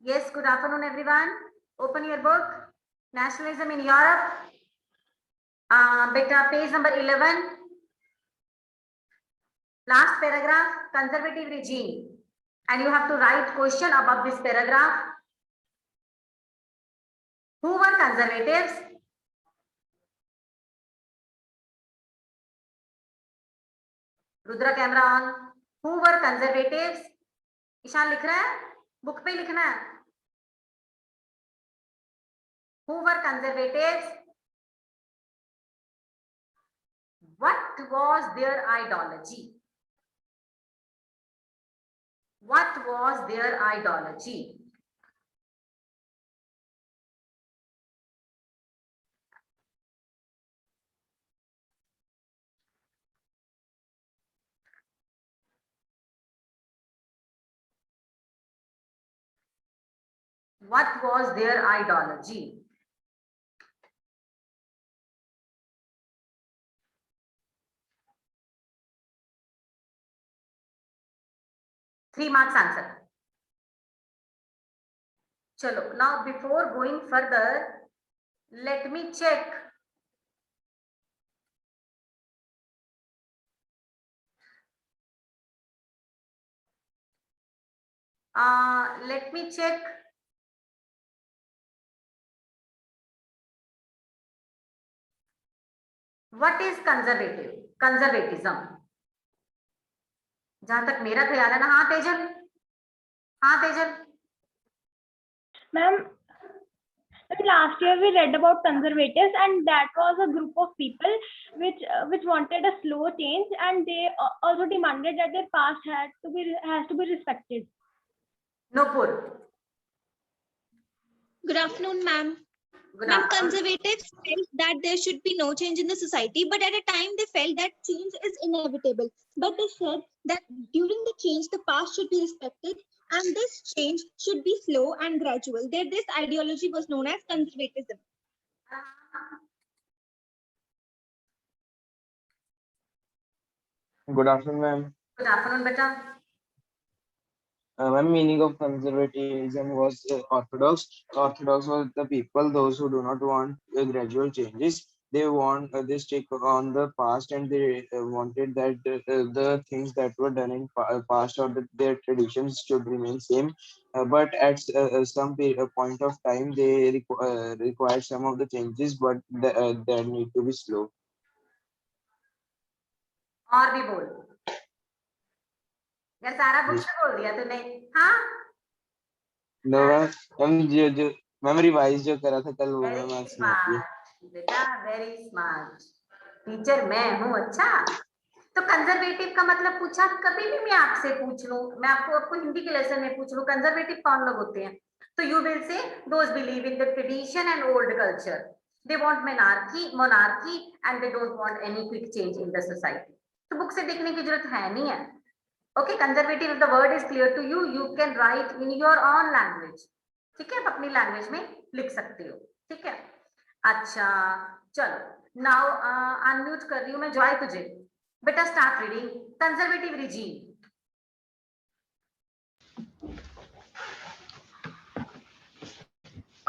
Yes, good afternoon, everyone. Open your book. Nationalism in Europe. Beta, page number 11. Last paragraph, conservative regime. And you have to write question above this paragraph. Who were conservatives? Rudra, camera on. Who were conservatives? Ishan लिख रहा है, book पे लिखना है. Who were conservatives? What was their ideology? What was their ideology? What was their ideology? Three marks answer. Chalo, now before going further, let me check. Let me check. What is conservative? Conservatism. जहां तक मेरा ख्याल है ना. हाँ तेजल, हाँ Tejal. Ma'am, last year we read about conservatives, and that was a group of people which wanted a slow change, and they also demanded that their past has to be respected. Nopur. Good afternoon, ma'am. Good Ma'am, afternoon. conservatives felt that there should be no change in the society, but at a time they felt that change is inevitable. But they said that during the change, the past should be respected, and this change should be slow and gradual. This ideology was known as conservatism. Good afternoon, ma'am. Good afternoon, beta. One meaning of conservatism was orthodox. Orthodox was the people, those who do not want gradual changes. They want they stick on the past, and they wanted that the things that were done in past or their traditions should remain same. But at some point of time, they require some of the changes, but they need to be slow. और भी बोल यार, सारा book से बोल दिया तूने. हाँ, No, ma'am, मैम रिवाइज जो करा था कल वो मैम आज सुनाती है. बेटा वेरी स्मार्ट. टीचर मैं हूँ. अच्छा, तो कंजर्वेटिव का मतलब पूछा. कभी भी मैं आपसे पूछ लूं, मैं आपको हिंदी के लेसन में पूछ लूं कंजर्वेटिव कौन लोग होते हैं, तो you will say those believe in the tradition and old culture. They want monarchy and they don't want any quick change in the society. तो बुक से देखने की जरूरत है नहीं है. Okay, conservative the word is clear to you, you can write in your own language. ठीक है, आप अपनी लैंग्वेज में लिख सकते हो. ठीक है, अच्छा चलो. नाउ अनम्यूट कर रही हूँ मैं जॉय तुझे. बेटा start reading. Conservative regime.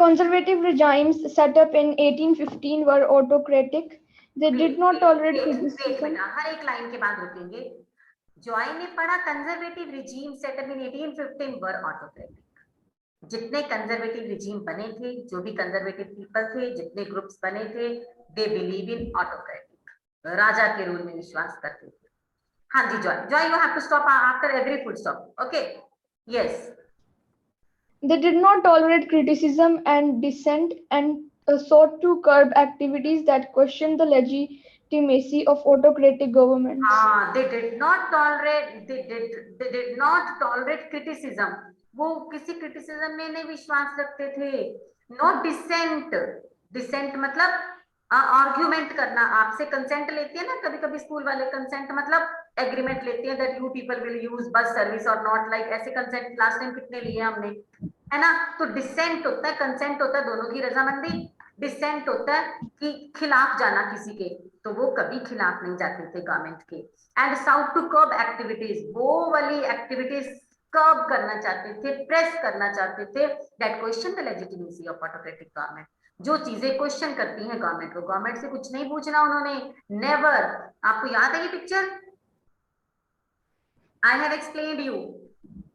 Conservative regimes set up in 1815 were autocratic. They did not tolerate criticism. बेटा हर एक लाइन के बाद रुकेंगे. जॉय ने पढ़ा conservative regime set up in 1815 were autocratic. जितने कंजर्वेटिव रिजीम बने थे, जो भी कंजर्वेटिव पीपल थे, जितने ग्रुप्स बने थे, दे बिलीव इन ऑटोक्रेटिक. राजा के रूल में विश्वास करते थे. हाँ जी Joy, you have to stop after every full stop. Okay, yes. They did not tolerate criticism and dissent, and sought to curb activities that questioned the legitimacy of autocratic governments. they did not tolerate criticism. वो किसी criticism में नहीं विश्वास रखते थे. Not dissent. Dissent मतलब argument करना. आपसे कंसेंट लेते हैं ना कभी कभी स्कूल वाले. कंसेंट मतलब एग्रीमेंट लेते हैं that you people will use bus service और नॉट लाइक. ऐसे कंसेंट लास्ट टाइम कितने लिए हमने, है ना. तो डिसेंट होता है, कंसेंट होता है, दोनों की रजामंदी. डिसेंट होता है कि खिलाफ जाना किसी के, तो वो कभी खिलाफ नहीं जाते थे गवर्नमेंट के। And sought to curb activities, वो वाली एक्टिविटीज कर्ब करना चाहते थे, प्रेस करना चाहते थे, that question the legitimacy of autocratic government. जो चीजें क्वेश्चन करती हैं गवर्नमेंट को, गवर्नमेंट से कुछ नहीं पूछना उन्होंने, नेवर। आपको याद है ये picture, I have explained you,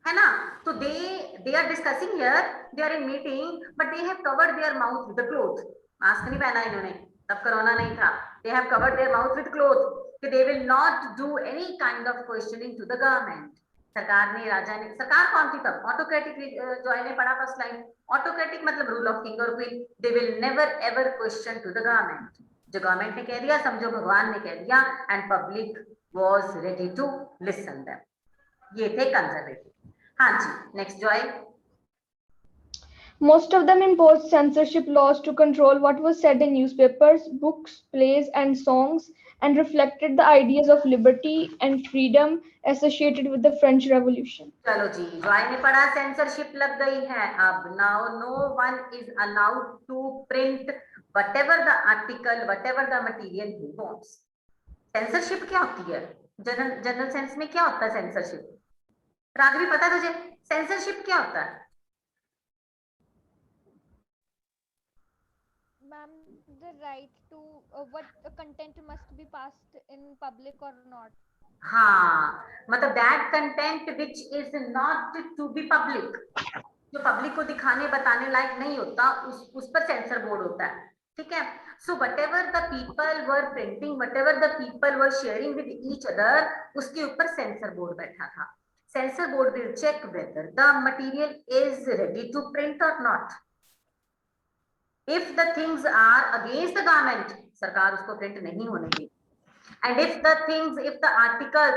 है ना? तो they are discussing here, they are in meeting, but they have covered their mouth with the cloth. Mask नहीं पहना इन्होंने, तब कोरोना नहीं था। They have covered their mouth with cloth कि they will not do any kind of questioning to the government. सरकार ने, राजा ने, सरकार कौन थी तब? ऑटोक्रेटिक। जो मैंने पढ़ा फर्स्ट लाइन, ऑटोक्रेटिक मतलब रूल ऑफ किंग और queen. They will never ever question to the government. जो गवर्नमेंट ने कह दिया, समझो भगवान ने कह दिया, and public was ready to listen them. ये थे कंजर्वेटिव। हाँ जी, next Joy. Most of them imposed censorship laws to control what was said in newspapers, books, plays, and songs, and reflected the ideas of liberty and freedom associated with the French Revolution. चलो जी, Joy ने पढ़ा censorship लग गई है। अब now no one is allowed to print whatever the article, whatever the material he wants. Censorship क्या होती है? जनरल सेंस में क्या होता है सेंसरशिप? राघवी पता है तुझे सेंसरशिप क्या होता है? Ma'am, the right to what content must be passed in public or not. हाँ, मतलब that content which is not to be public, जो पब्लिक को दिखाने बताने लायक नहीं होता, उस पर सेंसर बोर्ड होता है। ठीक है? So whatever the people were printing, whatever the people were sharing with each other, उसके ऊपर सेंसर बोर्ड बैठा था। Censor board will check whether the material is ready to print और not. If the things are against the government, सरकार उसको print नहीं होने देगी। And if the things, if the article,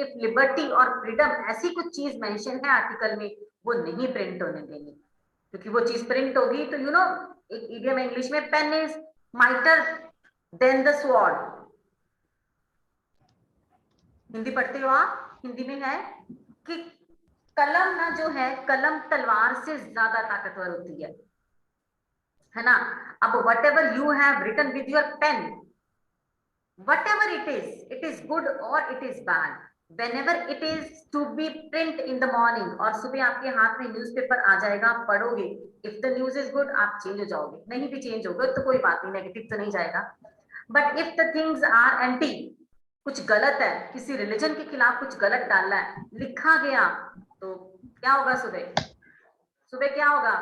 if liberty और freedom, ऐसी कुछ चीज मेंशन है आर्टिकल में, वो नहीं प्रिंट होने देंगे, क्योंकि वो चीज प्रिंट होगी तो एक इडियम इंग्लिश में, pen is mightier than the sword. Hindi पढ़ते हो आप? हिंदी में है कि कलम ना जो है, कलम तलवार से ज्यादा ताकतवर होती है ना? अब whatever you have written with your pen, whatever it is good or it is bad, whenever it is to be print in the morning, और सुबह आपके हाथ में न्यूज़पेपर आ जाएगा, आप पढ़ोगे, if the news is good आप चेंज हो जाओगे, नहीं भी चेंज होगे तो कोई बात नहीं, नेगेटिव तो नहीं जाएगा। But if the things are anti, कुछ गलत है, किसी रिलीजन के खिलाफ कुछ गलत डालना है, लिखा गया, तो क्या होगा? सुबह क्या होगा?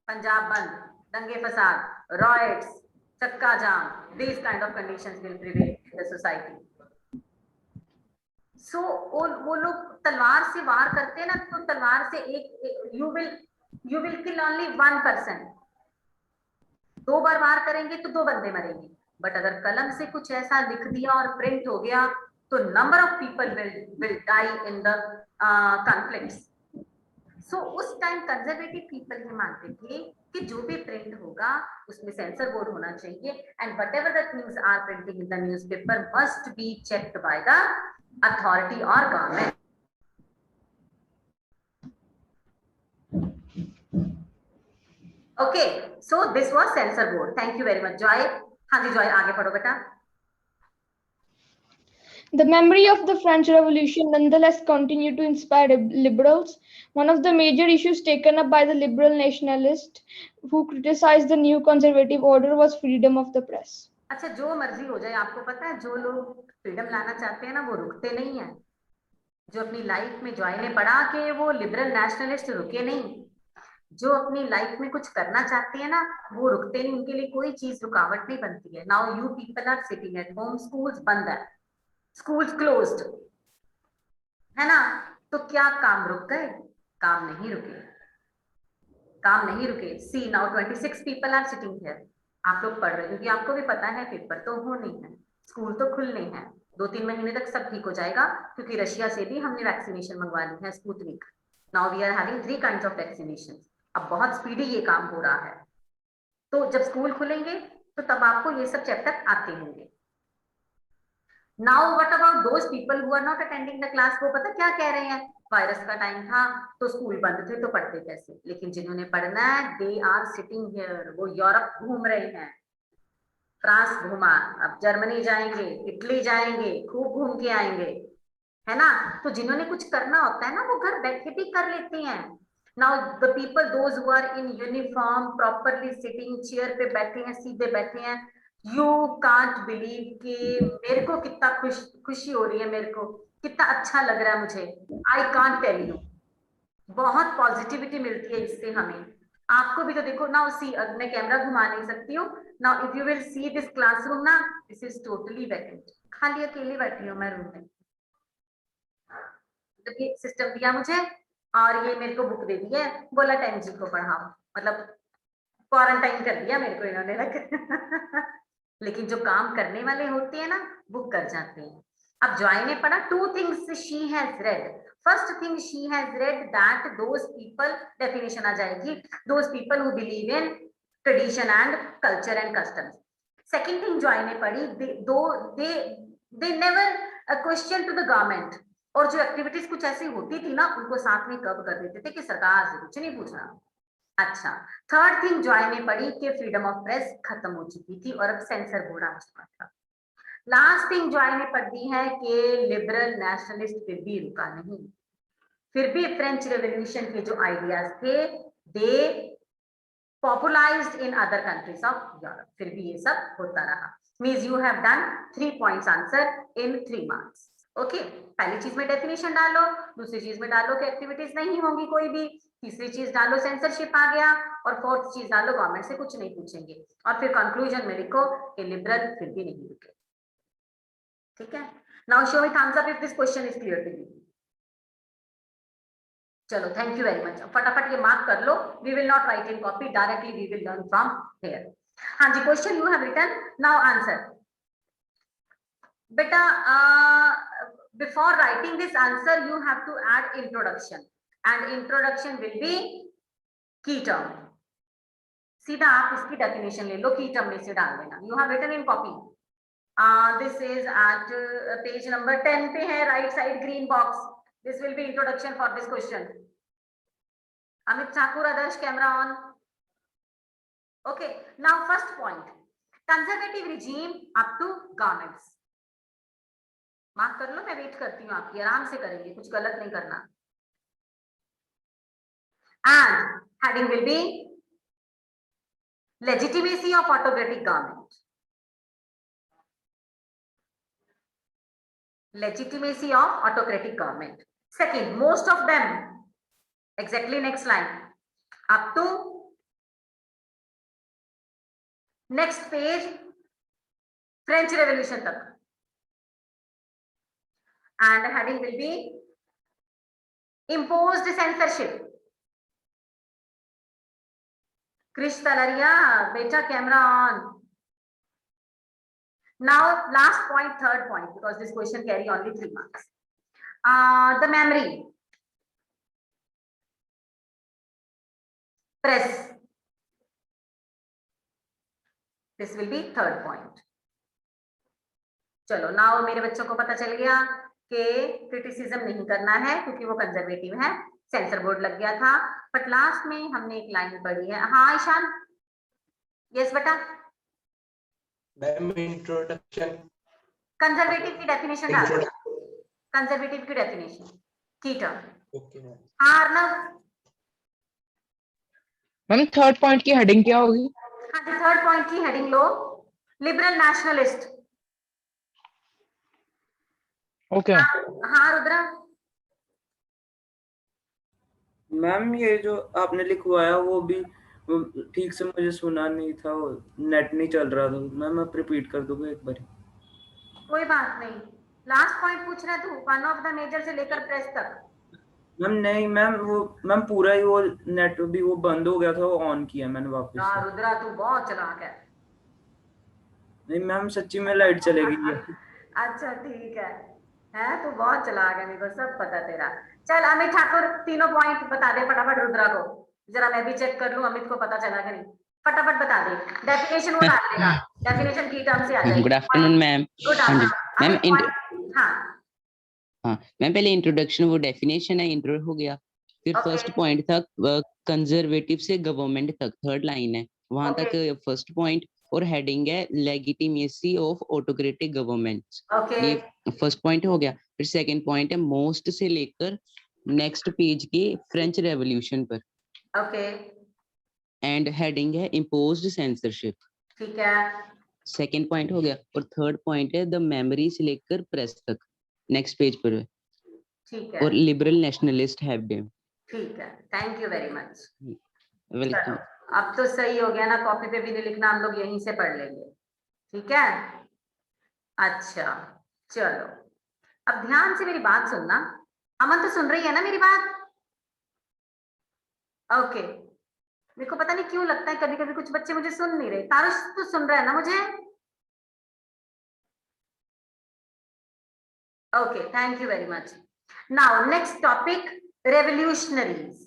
पंजाब बंद, दंगे फसाद, riots, चक्का जाम, these kind of conditions will prevail in the society. So वो लोग तलवार से वार करते हैं ना, तो तलवार से you will kill only one person. 2 बार वार करेंगे तो 2 बंदे मरेंगे, बट अगर कलम से कुछ ऐसा लिख दिया और प्रिंट हो गया तो number of people will die in the conflicts. सो उस टाइम कंजर्वेटिव पीपल ये मानते थे कि जो भी प्रिंट होगा उसमें सेंसर बोर्ड होना चाहिए, and whatever the things are printing in the newspaper must be checked by the authority और government. Okay, so this was censor board. Thank you very much Joy. हाँ जी जॉय, आगे पढ़ो बेटा। The memory of the French Revolution nonetheless continued to inspire liberals. One of the major issues taken up by the liberal nationalists who criticized the new conservative order was freedom of the press. अच्छा, जो मर्जी हो जाए, आपको पता है जो लोग फ्रीडम लाना चाहते हैं ना, वो रुकते नहीं है। जो अपनी लाइफ में जॉय ने पढ़ा कि वो लिबरल नेशनलिस्ट रुके नहीं, जो अपनी लाइफ में कुछ करना चाहते हैं ना, वो रुकते नहीं, उनके लिए कोई चीज रुकावट नहीं बनती है। Now you people are sitting at home, schools बंद है, स्कूल्स क्लोज्ड है ना, तो क्या काम रुक गए? काम नहीं रुके, काम नहीं रुके। See now 26 people are sitting here. आप लोग पढ़ रहे हो क्योंकि आपको भी पता है पेपर तो होने हैं, स्कूल तो खुलने हैं, 2-3 महीने तक सब ठीक हो जाएगा, क्योंकि रशिया से भी हमने वैक्सीनेशन मंगवा ली है, Sputnik. Now we are having 3 kinds of vaccination. अब बहुत स्पीडी ये काम हो रहा है, तो जब स्कूल खुलेंगे तो तब आपको ये सब चैप्टर आते होंगे। Now what about those people who are not attending the class? वो पता क्या कह रहे हैं, वायरस का टाइम था तो स्कूल बंद थे तो पढ़ते कैसे? लेकिन जिन्होंने पढ़ना है दे आर सिटिंग हियर, वो यूरोप घूम रहे हैं, फ्रांस घूमा, अब जर्मनी जाएंगे, इटली जाएंगे, खूब घूम के आएंगे, है ना? तो जिन्होंने कुछ करना होता है ना वो घर बैठे भी कर लेते हैं। Now the people those who are in uniform properly sitting, chair पे बैठे हैं, सीधे बैठे हैं, यू कांट बिलीव कि मेरे को कितना खुशी हो रही है, मेरे को कितना अच्छा लग रहा है मुझे, आई कांट टेल यू। बहुत पॉजिटिविटी मिलती है इससे हमें। आपको भी तो देखो ना, सी मैं कैमरा घुमा नहीं सकती हूँ। Now if you will see this classroom ना, दिस इज टोटली वैकेंट, खाली अकेली बैठी हूँ मैं रूम में। देखिए सिस्टम दिया मुझे और ये मेरे को बुक दे दी है, बोला 10 जी को पढ़ाओ, मतलब क्वारंटाइन कर दिया मेरे को इन्होंने रख लेकिन जो काम करने वाले होते हैं ना वो कर जाते हैं। अब जॉय ने पढ़ा 2 things she has read. First thing she has read that those people, definition आ जाएगी, those people who believe in tradition and culture and customs. Second thing Joy ने पढ़ी, they never question to the government, और जो activities कुछ ऐसी होती थी ना उनको साथ में कब कर देते थे कि सरकार से कुछ नहीं पूछना। अच्छा, थर्ड थिंग जॉय ने पढ़ी कि फ्रीडम ऑफ प्रेस खत्म हो चुकी थी और अब सेंसर बोर्ड आ चुका था। लास्ट थिंग जॉय ने पढ़ दी है कि लिबरल नेशनलिस्ट फिर भी रुका नहीं, फिर भी फ्रेंच रेवोल्यूशन के जो आइडियाज थे they popularized in other countries of Europe, फिर भी ये सब होता रहा। Means you have done 3 points answer in 3 marks. Okay, पहली चीज में डेफिनेशन डालो, दूसरी चीज में डालो कि एक्टिविटीज नहीं होंगी कोई भी, तीसरी चीज डालो सेंसरशिप आ गया, और फोर्थ चीज डालो गवर्नमेंट से कुछ नहीं पूछेंगे, और फिर कंक्लूजन में लिखो कि लिबरल फिर भी नहीं रुके। ठीक है, now show me thumbs up if this question is clear to you. चलो, थैंक यू वेरी मच। फटाफट ये मार्क कर लो, we will not write in copy, directly we will learn from here. हाँ जी, question you have written, now answer. बेटा before writing this answer you have to add introduction, and introduction will be key term। सीधा आप इसकी definition ले लो, की term में से डाल देना। You have written in copy, this is at page number 10 पे है, right side green box, this will be introduction for this question. Amit Thakur, Adarsh, camera on. Okay, now first point, conservative regime up to governments. Mark कर लो, मैं wait करती हूँ आपकी, आराम से करेंगे, कुछ गलत नहीं करना। And heading will be legitimacy of autocratic government, legitimacy of autocratic government। Second, most of them, exactly next line, up to next page, French Revolution तक, and heading will be imposed censorship। Krish Talaria, beta camera on। Now last point, third point, because this question carry only 3 marks, the memory, press, this will be third point। चलो, now मेरे बच्चों को पता चल गया कि criticism नहीं करना है क्योंकि वो कंजर्वेटिव है, सेंसर बोर्ड लग गया था। बट लास्ट में हमने एक लाइन पढ़ी है। हाँ ईशान, यस बेटा, मैम इंट्रोडक्शन, कंजर्वेटिव की डेफिनेशन डाल दो, कंजर्वेटिव की डेफिनेशन की टर्म। Okay ma'am. हाँ अर्नव, मैम थर्ड पॉइंट की हेडिंग क्या होगी? हाँ जी, थर्ड पॉइंट की हेडिंग लो, लिबरल नेशनलिस्ट। ओके हाँ रुद्रा, मैम ये जो आपने लिखवाया वो भी ठीक से मुझे सुना नहीं था, नेट नहीं चल रहा था। मैम आप रिपीट कर दोगे एक बार? कोई बात नहीं, लास्ट पॉइंट पूछ रहा तू, वन ऑफ द मेजर से लेकर प्रेस तक। मैम नहीं मैम, वो मैम पूरा ही वो नेट भी वो बंद हो गया था, वो ऑन किया मैंने वापस से। रुद्रा तू बहुत चालाक है। नहीं मैम सच्ची में लाइट चलेगी है। अच्छा ठीक है, तू बहुत चालाक है, मेरे को सब पता तेरा। चल अमित ठाकुर, तीनों पॉइंट बता दे फटाफट रुद्रा को, जरा मैं भी चेक कर लूं अमित को पता चला कि नहीं। फटाफट बता दे, डेफिनेशन वो डाल देगा, डेफिनेशन की टर्म से आ जाएगी। Good afternoon ma'am. Good afternoon. हमें मैम हाँ हाँ मैम, पहले इंट्रोडक्शन वो डेफिनेशन है, इंट्रो हो गया, फिर Okay. फर्स्ट पॉइंट था कंजर्वेटिव से गवर्नमेंट तक, थर्ड लाइन है वहां Okay. तक फर्स्ट पॉइंट, और हेडिंग है legitimacy of autocratic governments. Okay. ये फर्स्ट पॉइंट हो गया। फिर सेकंड पॉइंट है मोस्ट से लेकर नेक्स्ट पेज के फ्रेंच रेवोल्यूशन पर, Okay. एंड हेडिंग है इम्पोज्ड सेंसरशिप। ठीक है सेकंड पॉइंट हो गया। और थर्ड पॉइंट है द मेमोरी से लेकर प्रेस तक, नेक्स्ट पेज पर है। ठीक है और लिबरल नेशनलिस्ट हैव बीन। ठीक है, thank you very much. Welcome. अब तो सही हो गया ना, कॉपी पे भी नहीं लिखना, हम लोग यहीं से पढ़ लेंगे। ठीक है, अच्छा चलो अब ध्यान से मेरी बात सुनना। अमन तो सुन रही है ना मेरी बात? ओके, मेरे को पता नहीं क्यों लगता है कभी कभी कुछ बच्चे मुझे सुन नहीं रहे। तारुष तो सुन रहा है ना मुझे? Okay, thank you very much. Now next topic, revolutionaries.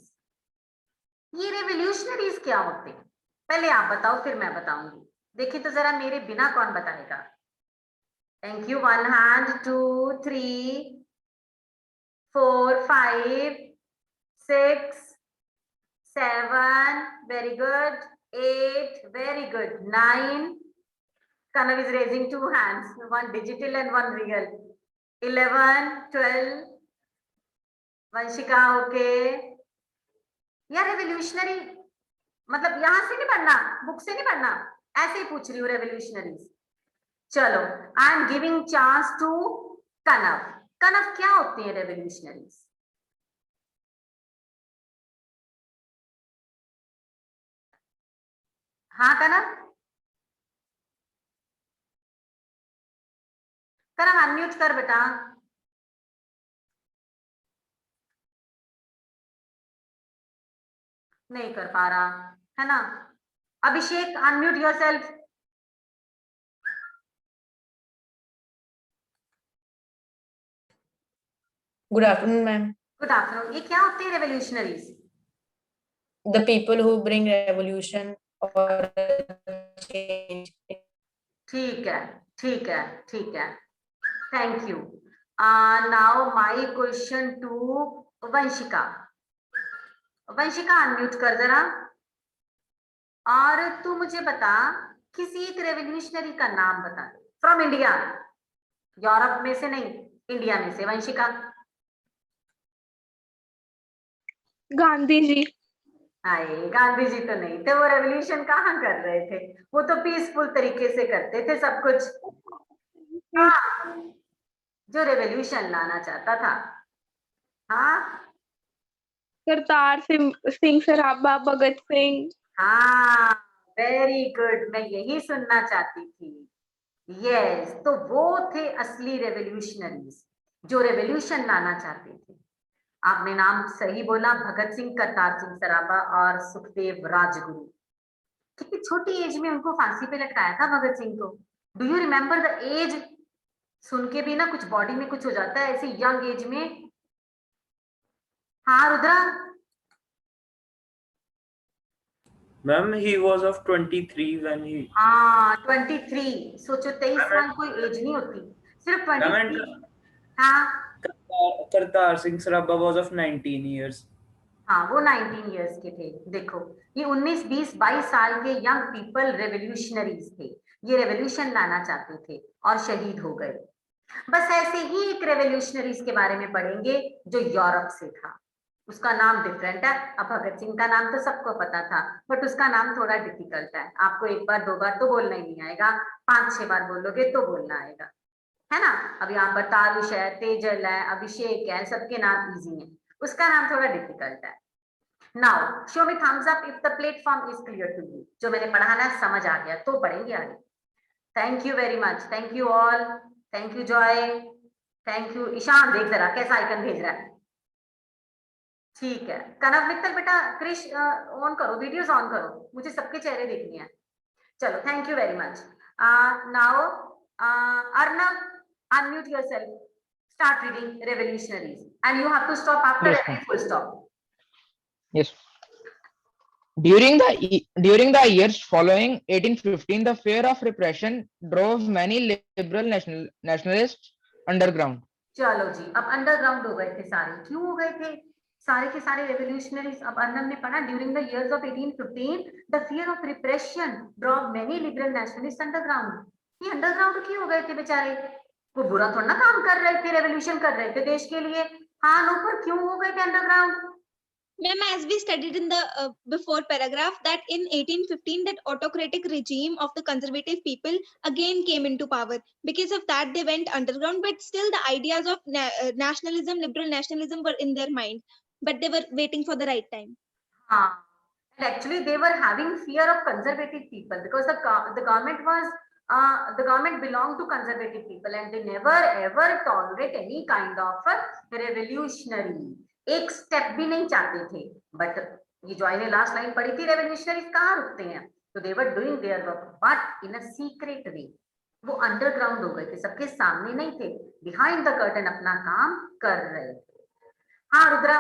ये रेवोल्यूशनरीज क्या होते हैं पहले आप बताओ, फिर मैं बताऊंगी। देखिए तो जरा मेरे बिना कौन बताएगा? Thank you. 1 hand, 2 3 4 5 6 7, very good, 8, very good, 9. Kanav is raising 2 hands, one digital and one real. 11, 12. Vanshika okay. यार रेवोल्यूशनरी मतलब यहां से नहीं पढ़ना, बुक से नहीं पढ़ना, ऐसे ही पूछ रही हूँ रेवोल्यूशनरीज। चलो, I am giving chance to Kanav. Kanav क्या होती है रेवोल्यूशनरीज? हाँ कनव, कनव अनम्यूट कर बेटा। नहीं कर पा रहा है ना? Abhishek unmute yourself. Good afternoon, ma'am. Good afternoon. ये क्या होती है revolutionaries? The people who bring revolution or change. ठीक है ठीक है ठीक है, thank you. Now my question to Vanshika. Vanshika unmute कर जरा, और तू मुझे बता किसी एक रेवोल्यूशनरी का नाम बता दे फ्रॉम इंडिया, यूरोप में से नहीं, इंडिया में से। वंशिका। गांधी जी। आए, गांधी जी तो नहीं थे, वो रेवोल्यूशन कहाँ कर रहे थे, वो तो पीसफुल तरीके से करते थे सब कुछ। हाँ, जो रेवोल्यूशन लाना चाहता था। हाँ करतार सिंह सराभा, भगत सिंह। हाँ, वेरी गुड, मैं यही सुनना चाहती थी। यस, तो वो थे असली रेवोल्यूशनरीज जो रेवोल्यूशन लाना चाहते थे। आपने नाम सही बोला, भगत सिंह, करतार सिंह सराभा और सुखदेव राजगुरु। कितनी छोटी एज में उनको फांसी पे लटकाया था भगत सिंह को। Do you remember the age? सुन के भी ना कुछ बॉडी में कुछ हो जाता है ऐसे यंग एज में। हाँ Rudra. Ma'am, he was of 23 when he. हाँ 23, सोचो 23 साल कोई एज नहीं होती, सिर्फ 23। हाँ Kartar Singh Sarabha was of 19 years. हाँ, वो 19 इयर्स के थे। देखो, ये 19, 20, 22 साल के यंग पीपल रेवोल्यूशनरीज थे। ये रेवोल्यूशन लाना चाहते थे और शहीद हो गए। बस ऐसे ही एक रेवोल्यूशनरीज के बारे में पढ़ेंगे जो यूरोप से था। उसका नाम डिफरेंट है। अब भगत सिंह का नाम तो सबको पता था, बट उसका नाम थोड़ा डिफिकल्ट है। आपको एक बार 2 बार तो बोलना ही नहीं आएगा, 5-6 बार बोलोगे तो बोलना आएगा, है ना? अब यहाँ पर तारुष है, तेजल है, अभिषेक है, सबके नाम इजी है। उसका नाम थोड़ा डिफिकल्ट है। Now show me thumbs up if the platform is clear to you. जो मैंने पढ़ाना समझ आ गया तो पढ़ेंगे आगे। Thank you very much, thank you all, thank you Joy, thank you. Ishaan देख जरा कैसा आइकन भेज रहा है। ठीक है, कनव मित्तल बेटा, क्रिश ऑन करो, वीडियोस ऑन करो, मुझे सबके चेहरे देखने हैं। चलो, thank you very much. Now Arnav, unmute yourself, start reading revolutionaries, and you have to stop after Yes, every ma'am. full stop. Yes. During the years following 1815, the fear of repression drove many liberal nationalists underground. चलो जी, अब underground हो गए थे सारे। क्यों हो गए थे सारे के सारे रेवोल्यूशनरीज? अब अर्नब ने पढ़ा during the years of 1815 the fear of repression drove many liberal nationalist underground. ये अंडरग्राउंड क्यों हो गए थे बेचारे? वो बुरा थोड़ा ना काम कर रहे थे, रेवोल्यूशन कर रहे थे देश के लिए। हाँ नूपुर, क्यों हो गए थे underground? Ma'am, as we studied in the before paragraph, that in 1815 that autocratic regime of the conservative people again came into power. Because of that they went underground, but still the ideas of nationalism, liberal nationalism were in their mind, but they were waiting for the right time. And actually they were having fear of conservative people because the government was the government belonged to conservative people and they never ever tolerate any kind of revolutionary. एक step भी नहीं चाहते थे। But ये जो आईने last line पढ़ी थी, रेवोल्यूशनरीज कहाँ रुकते हैं? तो they were doing their work but in a secret way. वो अंडरग्राउंड हो गए थे, सबके सामने नहीं थे, बिहाइंड द कर्टन अपना काम कर रहे थे। हाँ Rudra.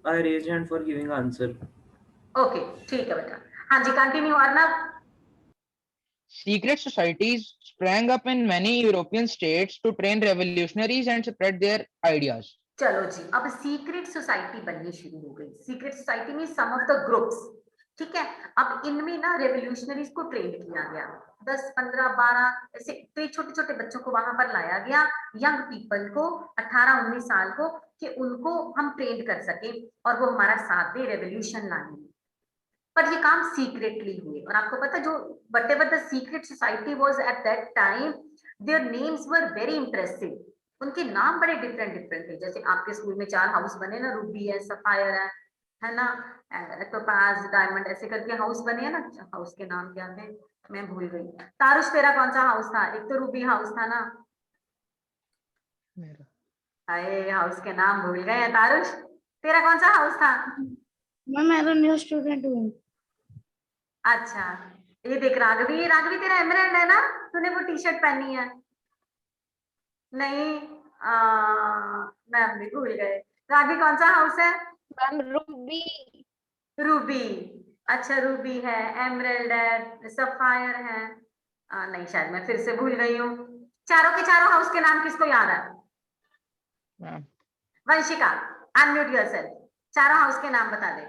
I raised hand for giving answer. Okay ठीक है बेटा। हाँ जी continue Arnab. Secret societies sprang up in many European states to train revolutionaries and spread their ideas. चलो जी, अब सीक्रेट सोसाइटी बननी शुरू हो गई। सीक्रेट सोसाइटी में सम ऑफ द ग्रुप्स, ठीक है। अब इनमें ना रेवोल्यूशनरीज को ट्रेन किया गया, 10, 15, 12 ऐसे छोटे छोटे बच्चों को वहां पर लाया गया, यंग पीपल को 18, 19 साल को, कि उनको हम ट्रेन कर सके और वो हमारा साथ दे रेवोल्यूशन लाने में। पर ये काम सीक्रेटली हुए। और आपको पता जो whatever the secret society was at that time, their names were very impressive. उनके नाम बड़े डिफरेंट थे। जैसे आपके स्कूल में 4 हाउस बने ना, रूबी है, सफायर है ना, टोपाज, डायमंड, ऐसे करके हाउस बने हैं ना। हाउस के नाम क्या थे मैं भूल गई। तारुष तेरा कौन सा हाउस था? एक तो रूबी हाउस था ना। अरे हाउस के नाम भूल गए हैं। तारुष तेरा कौन सा हाउस था? मैं तो न्यू स्टूडेंट हूँ। अच्छा, ये देख राघवी, राघवी तेरा एमराल्ड है ना? तूने वो टी शर्ट पहनी है? नहीं, मैम भी भूल गए। राघवी कौन सा हाउस है? Ma'am Ruby. रूबी, अच्छा रूबी है, एमराल्ड है, सफायर है। नहीं शायद मैं फिर से भूल गई हूँ। चारों के चारों हाउस के नाम किसको याद है? वंशिका अनम्यूट योरसेल्फ, चारों हाउस के नाम बता दे।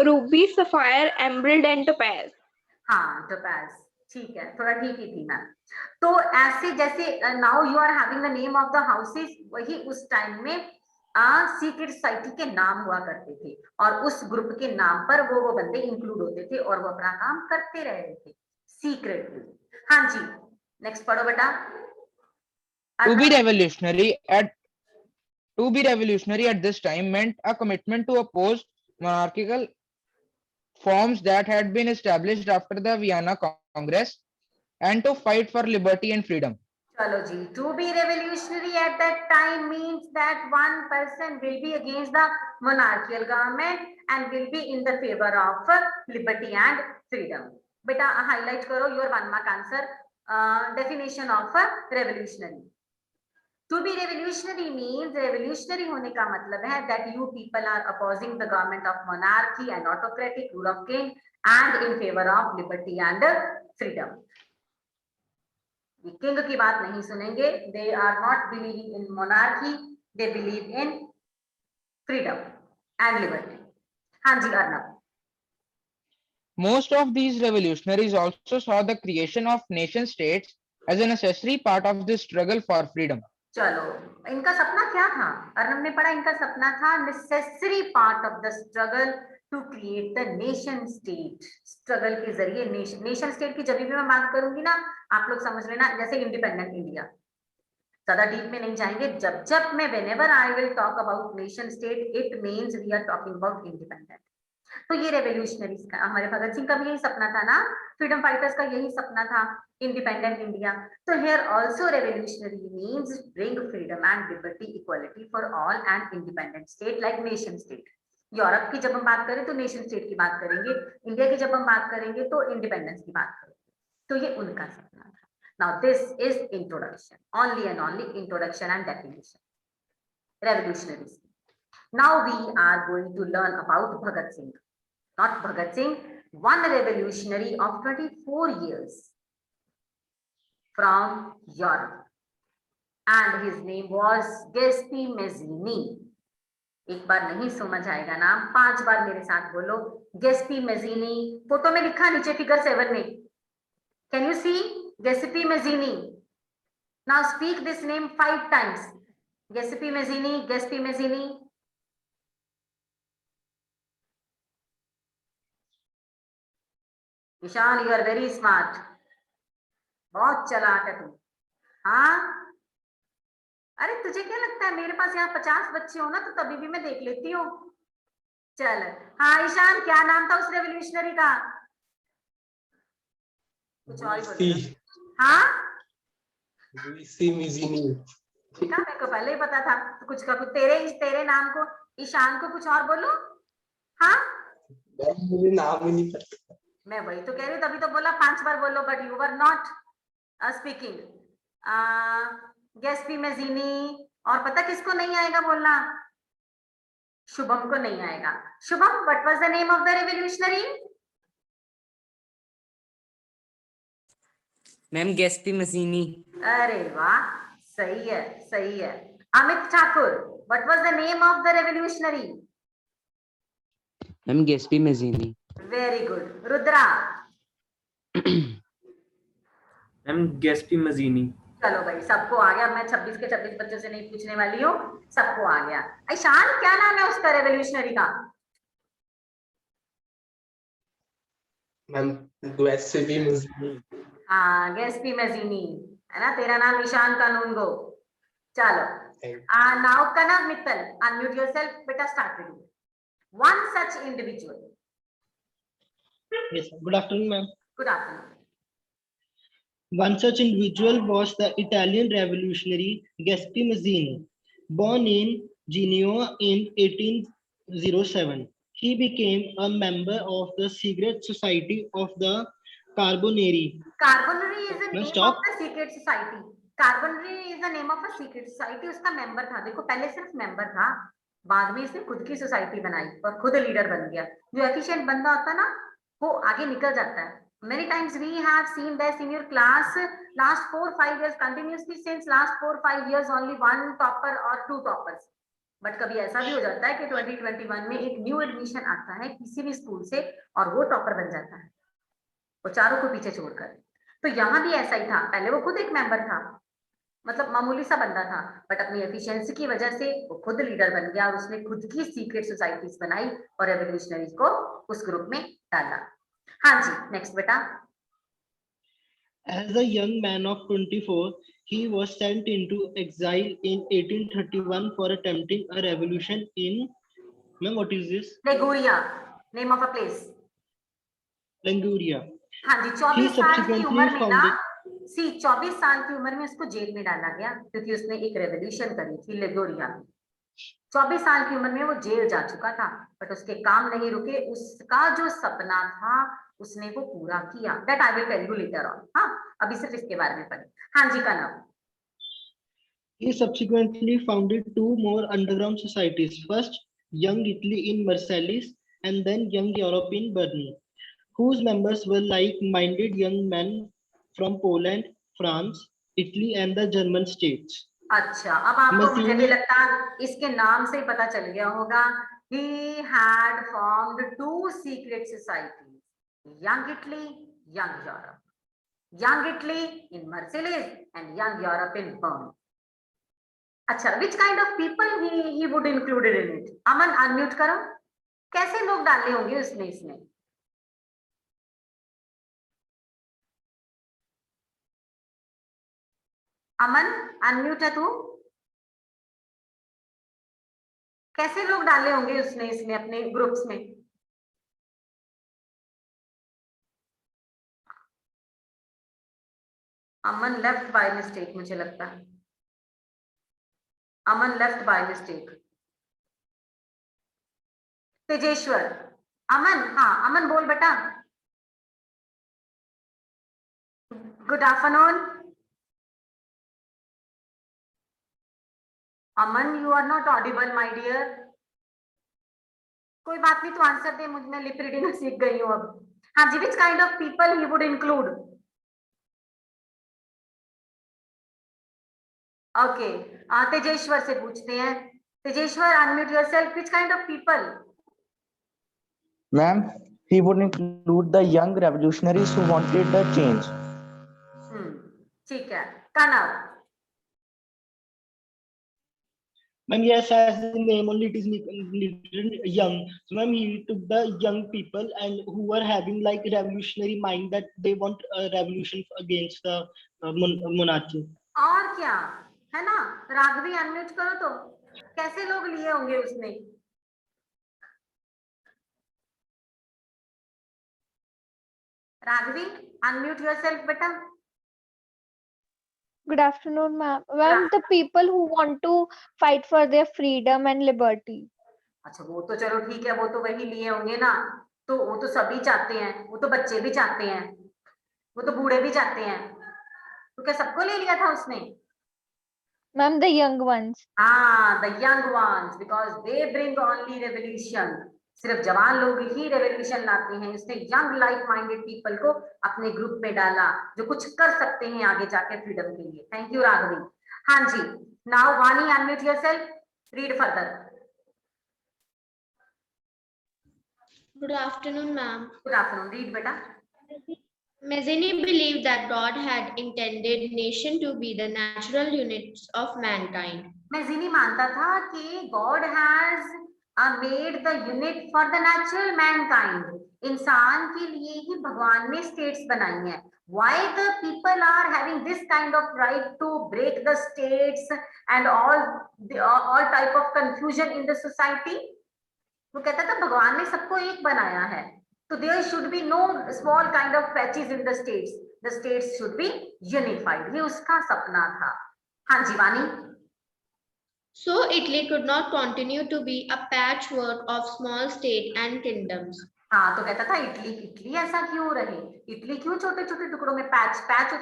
Ruby, sapphire, emerald and topaz. हाँ टोपाज, ठीक है, थोड़ा ठीक ही थी मैम। तो ऐसे जैसे now you are having the name of the houses, वही उस टाइम में सीक्रेट सोसाइटी के नाम हुआ करते थे और उस ग्रुप के नाम पर वो बंदे इंक्लूड होते थे और वो अपना काम करते रहे थे सीक्रेटली। हाँ जी नेक्स्ट पढ़ो बेटा। To be revolutionary at this time meant a commitment to oppose monarchical forms that had been established after the Vienna Congress and to fight for liberty and freedom. चलो जी, to be revolutionary at that time means that one person will be against the monarchical government and will be in the favor of liberty and freedom. बेटा highlight करो your 1 mark answer, definition of revolutionary. To be revolutionary means, revolutionary होने का मतलब है that you people are opposing the government of monarchy and autocratic rule of king and in favor of liberty and freedom. ये king की बात नहीं सुनेंगे, they are not believing in monarchy, they believe in freedom and liberty. हाँ जी Arnab. Most of these revolutionaries also saw the creation of nation states as a necessary part of the struggle for freedom. चलो इनका सपना क्या था? अर्नब ने पढ़ा, इनका सपना था necessary part of the struggle to create the nation state. Struggle के जरिए नेशन स्टेट की जब भी मैं बात करूंगी ना, आप लोग समझ लेना जैसे इंडिपेंडेंट इंडिया, ज्यादा डीप में नहीं जाएंगे। जब मैं whenever I will talk about nation state, it means we are talking about independent. तो ये रेवोल्यूशनरीज का, हमारे भगत सिंह का भी यही सपना था ना, फ्रीडम फाइटर्स का यही सपना था, इंडिपेंडेंट इंडिया। तो here also revolutionary means bring freedom and liberty, equality for all and independent state like nation state. Europe की जब हम बात करें तो नेशन स्टेट की बात करेंगे, इंडिया की जब हम बात करेंगे तो इंडिपेंडेंस की बात करेंगे। तो ये उनका सपना था। Now this is introduction, only and only introduction and definition. Revolutionaries. Now we are going to learn about Bhagat Singh. Not Bhagat Singh, one revolutionary of 24 years from Europe. And his name was Gaspy Mazzini. एक बार नहीं समझ आएगा नाम, 5 बार मेरे साथ बोलो, Gaspy Mazzini. Photo में लिखा नीचे फिगर 7 में. Can you see Gaspy Mazzini? Now speak this name 5 times. Gaspy Mazzini, Gaspy Mazzini. Ishan, you are very smart. बहुत चालाक है तू. हाँ, अरे तुझे क्या लगता है मेरे पास यहाँ 50 बच्चे हो ना तो तभी भी मैं देख लेती हूँ. चल, हाँ ईशान, क्या नाम था उस रेवोल्यूशनरी का? कुछ और ही बोलो. हाँ, Gaspy Mazzini. ठीक है, मेरे को पहले ही पता था. तो कुछ का कुछ तेरे नाम को, ईशान को कुछ और बोलो. हाँ, मुझे नाम ही नहीं पता. मैं वही तो कह रही हूँ, तभी तो बोला 5 बार बोलो, but you were not speaking. Gaspy Mazzini. और पता किसको नहीं आएगा बोलना? शुभम को नहीं आएगा. Shubham, what was the name of the revolutionary? Ma'am Gaspy Mazzini. अरे वाह, सही है, सही है. Amit Thakur, what was the name of the revolutionary? Ma'am Gaspy Mazzini. Very good. Rudra. Ma'am Gaspy Mazzini. चलो भाई, सबको आ गया. मैं 26 के 26 बच्चों से नहीं पूछने वाली हूँ, सबको आ गया. ईशान, क्या नाम है उसका रेवोल्यूशनरी का? Ma'am Gaspy Mazzini. हाँ, Gaspy Mazzini है ना. तेरा नाम ईशान कानूनगो. चलो, नाउ कनव मित्तल, अनम्यूट योरसेल्फ बेटा, start with you. One such individual. Yes, good afternoon, ma'am. Good afternoon. One such individual was the Italian revolutionary Gaspy Mazzini. Born in Genoa in 1807, he became a member of the secret society of the Carbonari. Carbonari is the name Stop. of the secret society. Carbonari is the name of a secret society. उसका member था. देखो, पहले सिर्फ member था, बाद में इसने खुद की सोसाइटी बनाई और खुद लीडर बन गया. जो एफिशिएंट बंदा होता है ना, वो आगे निकल जाता है. Many times we have seen this in your class. Last 4-5 years continuously, since last 4-5 years only one topper or 2 toppers. But कभी ऐसा भी हो जाता है कि 2021 में एक न्यू एडमिशन आता है किसी भी स्कूल से और वो टॉपर बन जाता है, वो चारों को पीछे छोड़कर. तो यहाँ भी ऐसा ही था. पहले वो खुद एक मेंबर था, मतलब मामूली सा बंदा था, बट अपनी एफिशिएंसी की वजह से वो खुद लीडर बन गया और उसने खुद की सीक्रेट सोसाइटीज बनाई और रेवोल्यूशनरीज को उस ग्रुप में डाला. हाँ जी, नेक्स्ट बेटा. As a young man of 24, he was sent into exile in 1831 for attempting a revolution in, ma'am, what is this? Liguria, name of a place. Liguria. हाँ जी, 24 साल की उम्र में ना, 24 साल की उम्र में उसको जेल में डाला गया क्योंकि उसने एक रेवोल्यूशन करी थी लिगोरिया में. 24 साल की उम्र में वो जेल जा चुका था, बट उसके काम नहीं रुके. उसका जो सपना था उसने वो पूरा किया. That I will tell you later on. हाँ, अभी सिर्फ इसके बारे में पढ़े. हाँ जी, का नाम. He subsequently founded 2 more underground societies. First, Young Italy in Marseilles, and then Young Europe in Bern, whose members were like-minded young men from Poland, France, Italy, and the German states. अच्छा, अब आपको मुझे भी लगता इसके नाम से ही पता चल गया होगा. He had formed 2 secret societies. Young Italy, Young Europe. Young Italy in Marseilles and Young Europe in Bern. अच्छा, which kind of people he would included in it? Aman, unmute करो. कैसे लोग डाले होंगे उसमें इसमें? अमन, अनम्यूट है तू? कैसे लोग डाले होंगे उसने इसमें अपने ग्रुप्स में? अमन लेफ्ट बाय मिस्टेक, मुझे लगता है Aman left by mistake. Tejeshwar, Aman, हाँ अमन बोल बेटा. Good afternoon. Aman, you are not audible my dear. कोई बात नहीं, तो आंसर दे, मुझ में लिप रीडिंग सीख गई हूँ अब। हाँ जी, which kind of people he would include? Okay, Tejeshwar से पूछते हैं। Tejeshwar, unmute yourself. Which kind of people? Ma'am, he would include the young revolutionaries who wanted the change. ठीक है, कनव। Ma'am, yes, as the name only it is literally young. So ma'am, he took the young people and who were having like revolutionary mind that they want a revolution against the monarchy. और क्या है ना, Raghavi unmute करो तो। कैसे लोग लिए होंगे उसने? राघवी, अनम्यूट योरसेल्फ बेटा। Good afternoon, ma'am. Ma'am, the people who want to fight for their freedom and liberty. अच्छा, वो तो चलो ठीक है, वो तो वही लिए होंगे ना। तो वो तो सभी चाहते हैं, वो तो बच्चे भी चाहते हैं, वो तो बूढ़े भी चाहते हैं। तो क्या सबको ले लिया था उसने? Ma'am, the young ones. हाँ, the young ones, because they bring only revolution. सिर्फ जवान लोग ही रेवोल्यूशन लाते हैं। उसने यंग लाइक माइंडेड पीपल को अपने ग्रुप में डाला जो कुछ कर सकते हैं आगे जाके फ्रीडम के लिए। Thank you Raghavi. हाँ जी, नाउ वानी, unmute yourself, read further. Good afternoon, ma'am. Good afternoon, read बेटा। Mazzini believed that God had intended nation to be the natural units of mankind. Mazzini मानता था कि God has made the unit for the natural mankind. इंसान के लिए ही भगवान ने states बनाई हैं। Why the people are having this kind of right to break the states and all type of confusion in the society? वो कहता था भगवान ने सबको एक बनाया है, तो there should be no small kind of patches in the states. The states should be unified. ये उसका सपना था। हाँ जी वानी। So Italy could not continue to be a patchwork of small states and kingdoms. हाँ, तो कहता था इटली ऐसा क्यों रहे? इटली क्यों छोटे छोटे टुकड़ों में पैच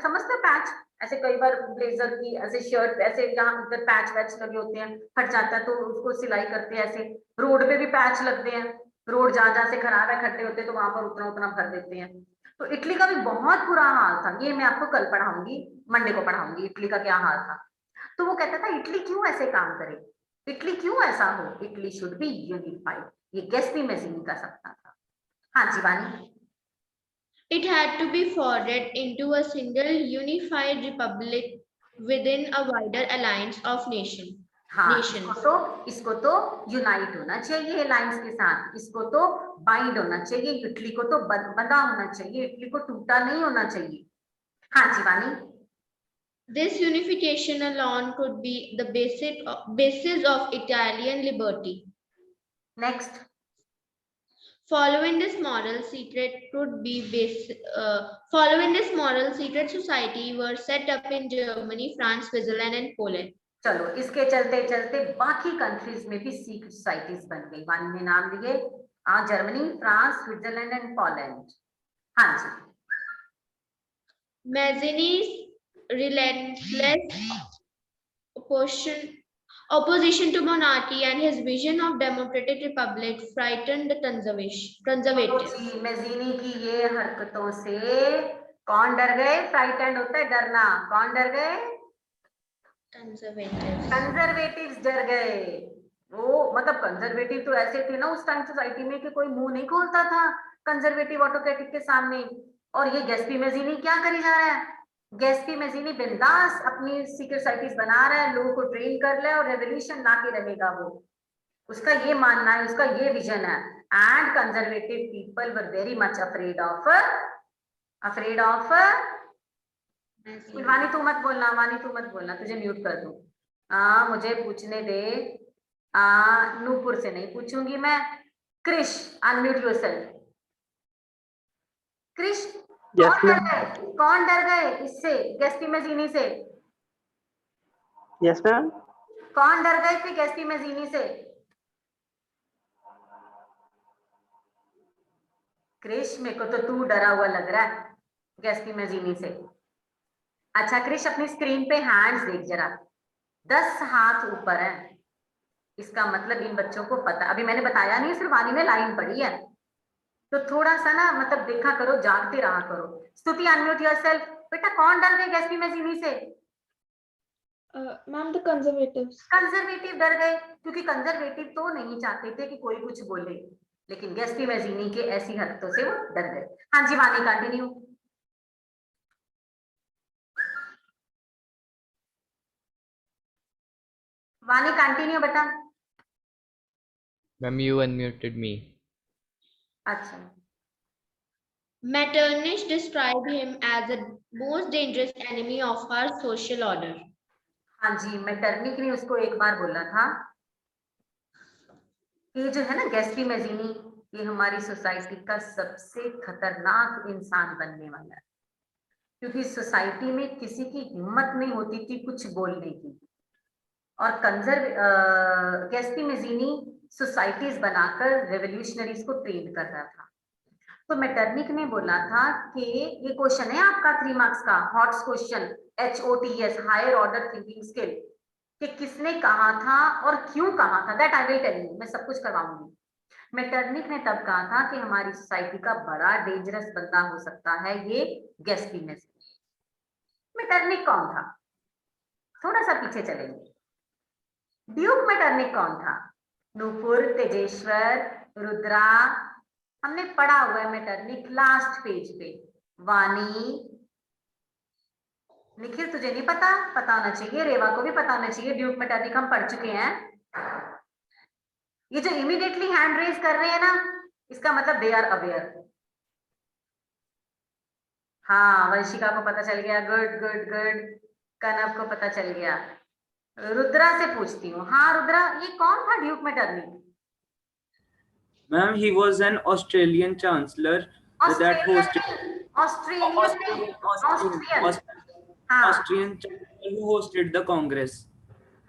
समझते हो? पैच ऐसे कई बार ब्लेजर की ऐसे शर्ट ऐसे यहाँ उधर पैच लगे होते हैं, फट जाता है तो उसको सिलाई करते हैं। ऐसे रोड पे भी पैच लगते हैं, रोड जहाँ से खराब है, खड्डे होते हैं तो वहां पर उतना भर देते हैं। तो इटली का भी बहुत बुरा हाल था। ये मैं आपको कल पढ़ाऊंगी, मंडे को पढ़ाऊंगी इटली का क्या हाल था। तो वो कहता था इटली क्यों ऐसे काम करे, इटली क्यों ऐसा हो, इटली शुड बी यूनिफाइड। ये गैस्पी मैज़िनी का सपना था। हाँ जी वानी। It had to be forwarded into a single unified republic within a wider alliance of nations. हाँ, इसको तो यूनाइट होना चाहिए अलायंस के साथ, इसको तो बाइंड होना चाहिए, इटली को तो बंधा होना चाहिए, इटली को टूटा नहीं होना चाहिए। हाँ जी वानी। This unification alone could be the basis of Italian liberty. Next. Following this model, secret society were set up in Germany, France, Switzerland, and Poland. चलो इसके चलते चलते बाकी कंट्रीज में भी सीक्रेट सोसाइटीज बन गई। वानी ने नाम लिए Germany, France, Switzerland and Poland. हाँ जी। Mazzini's relentless opposition to monarchy and his vision of democratic republic frightened the conservatives. Mazzini की ये हरकतों से कौन डर गए? फ्राइटेंड होता है डरना। कौन डर गए? कंजर्वेटिव्स डर गए। वो मतलब कंजर्वेटिव तो ऐसे थे ना उस टाइम सोसाइटी में कि कोई मुंह नहीं खोलता था कंजर्वेटिव ऑटोक्रेटिक के सामने। और ये गैस्पी मैज़िनी क्या करी जा रहा है? गैस्पी मैज़िनी बिंदास अपनी सीक्रेट सोसाइटीज बना रहा है, लोगों को ट्रेन कर ले और रेवोल्यूशन ला के रहेगा वो। उसका ये मानना है, उसका ये विजन है। And conservative people were very much afraid of वानी तू मत बोलना, वानी तू मत बोलना, तुझे म्यूट कर दूं। मुझे पूछने दे। नूपुर से नहीं पूछूंगी मैं। Krrish, unmute yourself. क्रिश, कौन डर गए इससे, गैस्पी मैज़िनी से? Yes ma'am. कौन डर गए थे गैस्पी मैज़िनी से? क्रिश, मेरे को तो तू डरा हुआ लग रहा है गैस्पी मैज़िनी से। अच्छा क्रिश, अपनी स्क्रीन पे हैंड्स देख जरा। 10 हाथ ऊपर है। इसका मतलब इन बच्चों को पता, अभी मैंने बताया नहीं, सिर्फ वानी ने लाइन पढ़ी है, तो थोड़ा सा ना मतलब देखा करो, जागते रहा करो। स्तुति अनम्यूट योरसेल्फ। बेटा कौन डर गए गैस्पी मैजिनी से? Ma'am, the conservatives. कंजर्वेटिव डर गए, क्योंकि कंजर्वेटिव तो नहीं चाहते थे कि कोई कुछ बोले, लेकिन गैस्पी मैजिनी के ऐसी हरकतों से वो डर गए। हाँ जी वानी कंटिन्यू। वानी कंटिन्यू बेटा। Ma'am, you unmuted me. अच्छा, Metternich described him as the most dangerous enemy of our social order. हाँ जी, मेटरनिक ने उसको एक बार बोला था कि जो है ना गैस्पी मैजिनी, ये हमारी सोसाइटी का सबसे खतरनाक इंसान बनने वाला है, क्योंकि सोसाइटी में किसी की हिम्मत नहीं होती थी कुछ बोलने की, और गैस्पी मैजिनी सोसाइटीज बनाकर रेवोल्यूशनरीज को ट्रेन कर रहा था। तो मेटरनिक ने बोला था कि ये क्वेश्चन है आपका 3 मार्क्स का hot question, HOTS, higher order thinking skill, कि किसने कहा था और क्यों कहा था, that I will tell you, मैं सब कुछ करवाऊंगी। मेटरनिक ने तब कहा था कि हमारी सोसाइटी का बड़ा डेंजरस बंदा हो सकता है ये गैस्पी मैजिनी। मेटरनिक कौन था? थोड़ा सा पीछे चलेंगे। ड्यूक मेटरनिक कौन था? नूपुर, तेजेश्वर, रुद्रा, हमने पढ़ा हुआ है मेटरनिक लास्ट पेज पे। वानी, निखिल तुझे नहीं पता? पता होना चाहिए, रेवा को भी पता होना चाहिए, ड्यूक मेटरनिक हम पढ़ चुके हैं। ये जो इमीडिएटली हैंड रेज कर रहे हैं ना, इसका मतलब दे आर अवेयर। हाँ, वंशिका को पता चल गया, गुड गुड गुड। कनव को पता चल गया। रुद्रा से पूछती हूँ, हाँ रुद्रा, ये कौन था Duke Metternich? Ma'am, he was an Australian chancellor that hosted Austrian chancellor who hosted the Congress.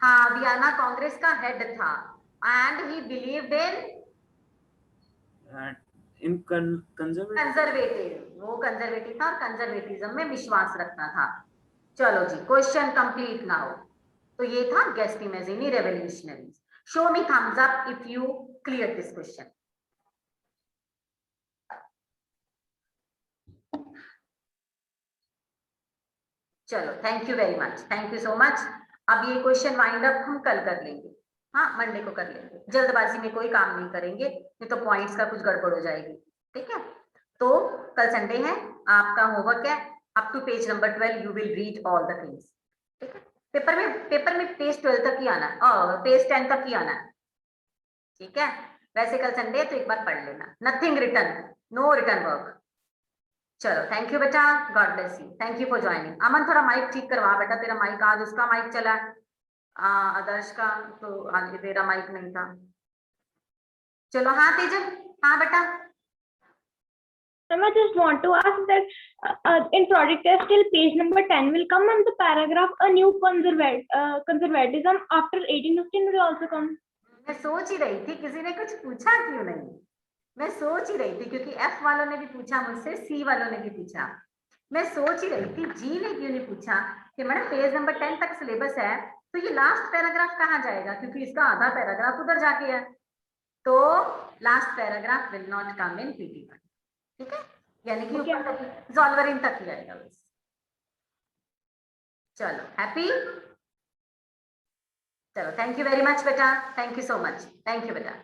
हाँ, वियना कांग्रेस का हेड था, and he believed in conservative, वो कंजर्वेटिव था और कंजर्वेटिज्म में विश्वास रखता था। चलो जी, क्वेश्चन कंप्लीट नाउ। तो ये था Giuseppe Mazzini revolutionaries. Show me thumbs up if you clear this question. चलो, thank you very much, thank you so much. अब ये क्वेश्चन वाइंड अप हम कल कर लेंगे, हाँ मंडे को कर लेंगे, जल्दबाजी में कोई काम नहीं करेंगे, नहीं तो पॉइंट्स का कुछ गड़बड़ हो जाएगी, ठीक है। तो कल संडे है, आपका होमवर्क है up to page number 12, you will read all the things, ठीक है। पेपर में पेज 12 तक ही आना है और पेज 10 तक ही आना है, ठीक है। वैसे कल संडे है तो एक बार पढ़ लेना, nothing return, no return work. चलो, थैंक यू बेटा, God bless you, thank you for joining. Aman थोड़ा माइक ठीक करवा बेटा, तेरा माइक आज उसका माइक चला, आदर्श का तो आज तेरा माइक नहीं था। चलो, हाँ तेजल, हाँ बेटा। I just want to ask that in project test till page number 10 will come on the paragraph a new conservatism after 1815 will also come. मैं सोच ही रही थी किसी ने कुछ पूछा क्यों नहीं, मैं सोच ही रही थी, क्योंकि F वालों ने भी पूछा मुझसे, C वालों ने भी पूछा, मैं सोच ही रही थी G ने क्यों नहीं पूछा कि मैडम पेज नंबर 10 तक सिलेबस है तो ये लास्ट पैराग्राफ कहाँ जाएगा, क्योंकि इसका आधा पैराग्राफ उधर जाके है, तो last paragraph will not come in PT1, ठीक है, यानी कि ऊपर तक सॉल्वरिन तक ही आएगा बस। चलो, हैप्पी, चलो, थैंक यू वेरी मच बेटा, thank you so much, thank you बेटा।